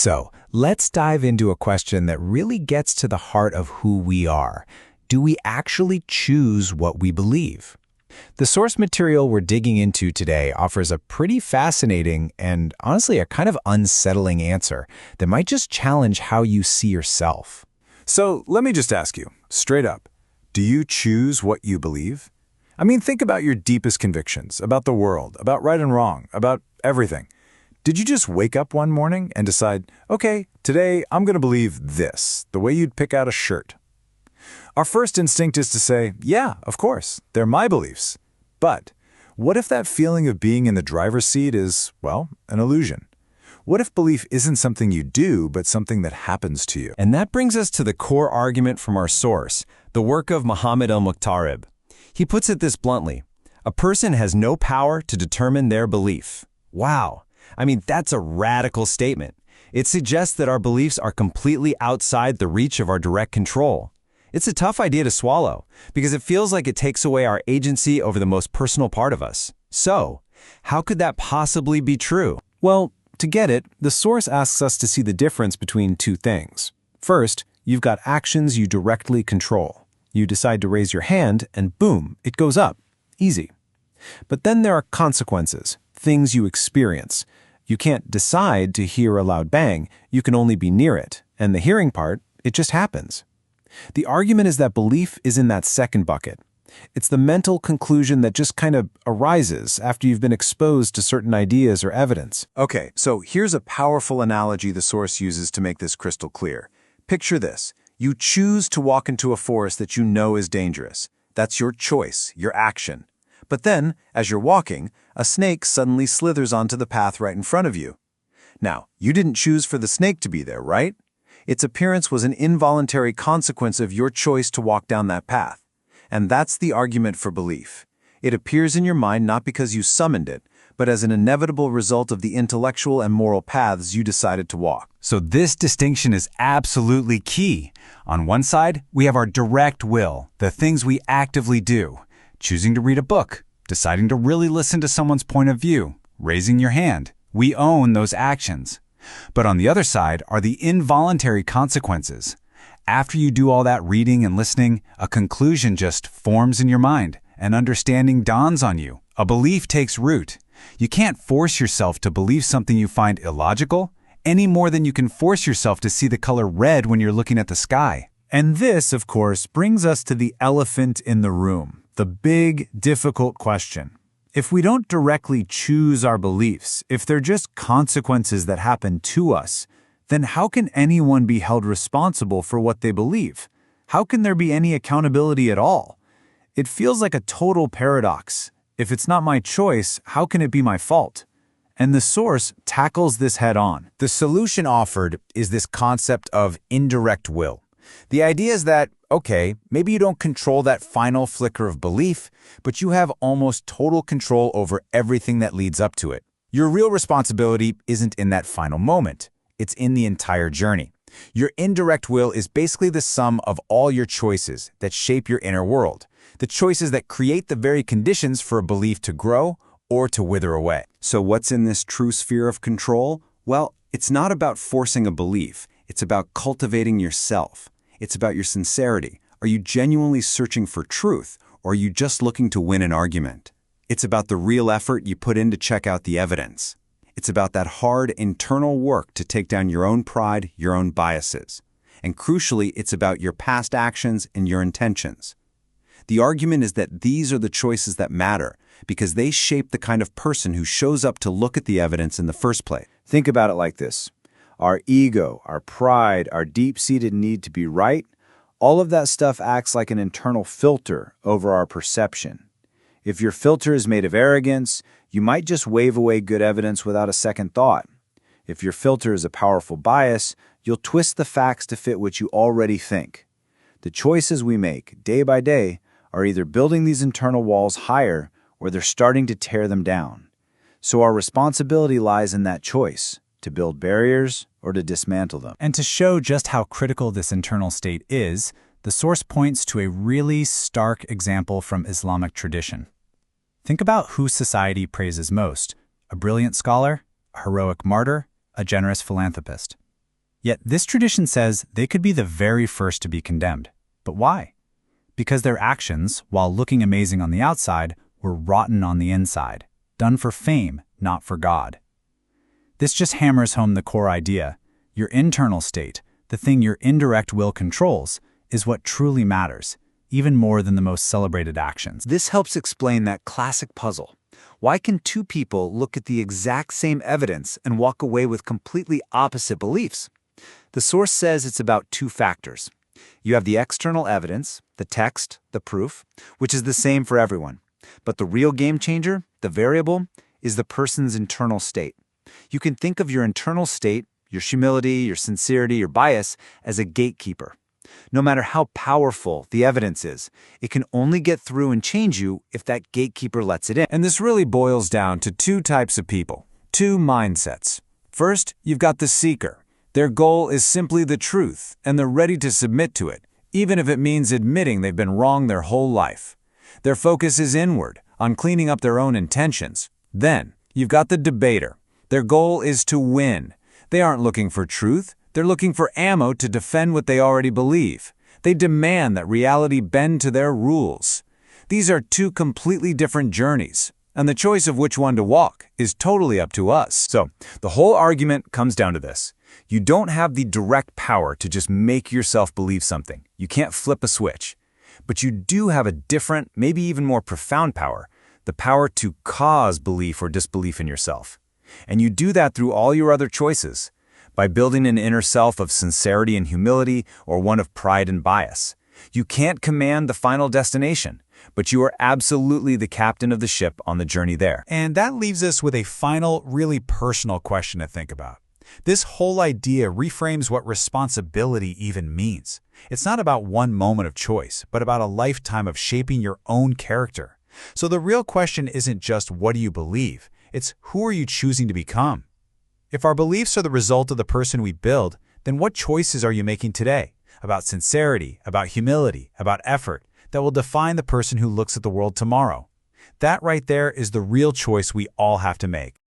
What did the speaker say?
So, let's dive into a question that really gets to the heart of who we are. Do we actually choose what we believe? The source material we're digging into today offers a pretty fascinating and honestly a kind of unsettling answer that might just challenge how you see yourself. So let me just ask you, straight up, do you choose what you believe? I mean, think about your deepest convictions, about the world, about right and wrong, about everything. Did you just wake up one morning and decide, okay, today I'm going to believe this, the way you'd pick out a shirt? Our first instinct is to say, yeah, of course, they're my beliefs. But what if that feeling of being in the driver's seat is, well, an illusion? What if belief isn't something you do, but something that happens to you? And that brings us to the core argument from our source, the work of Muhammad al-Muqtarib. He puts it this bluntly: a person has no power to determine their belief. Wow. I mean, that's a radical statement. It suggests that our beliefs are completely outside the reach of our direct control. It's a tough idea to swallow, because it feels like it takes away our agency over the most personal part of us. So, how could that possibly be true? Well, to get it, the source asks us to see the difference between two things. First, you've got actions you directly control. You decide to raise your hand, and boom, it goes up. Easy. But then there are consequences, things you experience. You can't decide to hear a loud bang, you can only be near it, and the hearing part, it just happens. The argument is that belief is in that second bucket. It's the mental conclusion that just kind of arises after you've been exposed to certain ideas or evidence. Okay, so here's a powerful analogy the source uses to make this crystal clear. Picture this. You choose to walk into a forest that you know is dangerous. That's your choice, your action. But then, as you're walking, a snake suddenly slithers onto the path right in front of you. Now, you didn't choose for the snake to be there, right? Its appearance was an involuntary consequence of your choice to walk down that path. And that's the argument for belief. It appears in your mind not because you summoned it, but as an inevitable result of the intellectual and moral paths you decided to walk. So this distinction is absolutely key. On one side, we have our direct will, the things we actively do. Choosing to read a book, deciding to really listen to someone's point of view, raising your hand. We own those actions. But on the other side are the involuntary consequences. After you do all that reading and listening, a conclusion just forms in your mind. An understanding dawns on you. A belief takes root. You can't force yourself to believe something you find illogical, any more than you can force yourself to see the color red when you're looking at the sky. And this, of course, brings us to the elephant in the room, the big, difficult question. If we don't directly choose our beliefs, if they're just consequences that happen to us, then how can anyone be held responsible for what they believe? How can there be any accountability at all? It feels like a total paradox. If it's not my choice, how can it be my fault? And the source tackles this head on. The solution offered is this concept of indirect will. The idea is that, okay, maybe you don't control that final flicker of belief, but you have almost total control over everything that leads up to it. Your real responsibility isn't in that final moment. It's in the entire journey. Your indirect will is basically the sum of all your choices that shape your inner world, the choices that create the very conditions for a belief to grow or to wither away. So what's in this true sphere of control? Well, it's not about forcing a belief. It's about cultivating yourself. It's about your sincerity. Are you genuinely searching for truth, or are you just looking to win an argument? It's about the real effort you put in to check out the evidence. It's about that hard internal work to take down your own pride, your own biases. And crucially, it's about your past actions and your intentions. The argument is that these are the choices that matter because they shape the kind of person who shows up to look at the evidence in the first place. Think about it like this. Our ego, our pride, our deep-seated need to be right, all of that stuff acts like an internal filter over our perception. If your filter is made of arrogance, you might just wave away good evidence without a second thought. If your filter is a powerful bias, you'll twist the facts to fit what you already think. The choices we make, day by day, are either building these internal walls higher or they're starting to tear them down. So our responsibility lies in that choice, to build barriers or to dismantle them. And to show just how critical this internal state is, the source points to a really stark example from Islamic tradition. Think about who society praises most: a brilliant scholar, a heroic martyr, a generous philanthropist. Yet this tradition says they could be the very first to be condemned. But why? Because their actions, while looking amazing on the outside, were rotten on the inside, done for fame, not for God. This just hammers home the core idea. Your internal state, the thing your indirect will controls, is what truly matters, even more than the most celebrated actions. This helps explain that classic puzzle. Why can two people look at the exact same evidence and walk away with completely opposite beliefs? The source says it's about two factors. You have the external evidence, the text, the proof, which is the same for everyone. But the real game changer, the variable, is the person's internal state. You can think of your internal state, your humility, your sincerity, your bias, as a gatekeeper. No matter how powerful the evidence is, it can only get through and change you if that gatekeeper lets it in. And this really boils down to two types of people, two mindsets. First, you've got the seeker. Their goal is simply the truth, and they're ready to submit to it, even if it means admitting they've been wrong their whole life. Their focus is inward, on cleaning up their own intentions. Then, you've got the debater. Their goal is to win. They aren't looking for truth. They're looking for ammo to defend what they already believe. They demand that reality bend to their rules. These are two completely different journeys, and the choice of which one to walk is totally up to us. So, the whole argument comes down to this. You don't have the direct power to just make yourself believe something. You can't flip a switch. But you do have a different, maybe even more profound power, the power to cause belief or disbelief in yourself. And you do that through all your other choices, by building an inner self of sincerity and humility or one of pride and bias. You can't command the final destination, but you are absolutely the captain of the ship on the journey there. And that leaves us with a final, really personal question to think about. This whole idea reframes what responsibility even means. It's not about one moment of choice, but about a lifetime of shaping your own character. So the real question isn't just what do you believe, it's who are you choosing to become? If our beliefs are the result of the person we build, then what choices are you making today about sincerity, about humility, about effort that will define the person who looks at the world tomorrow? That right there is the real choice we all have to make.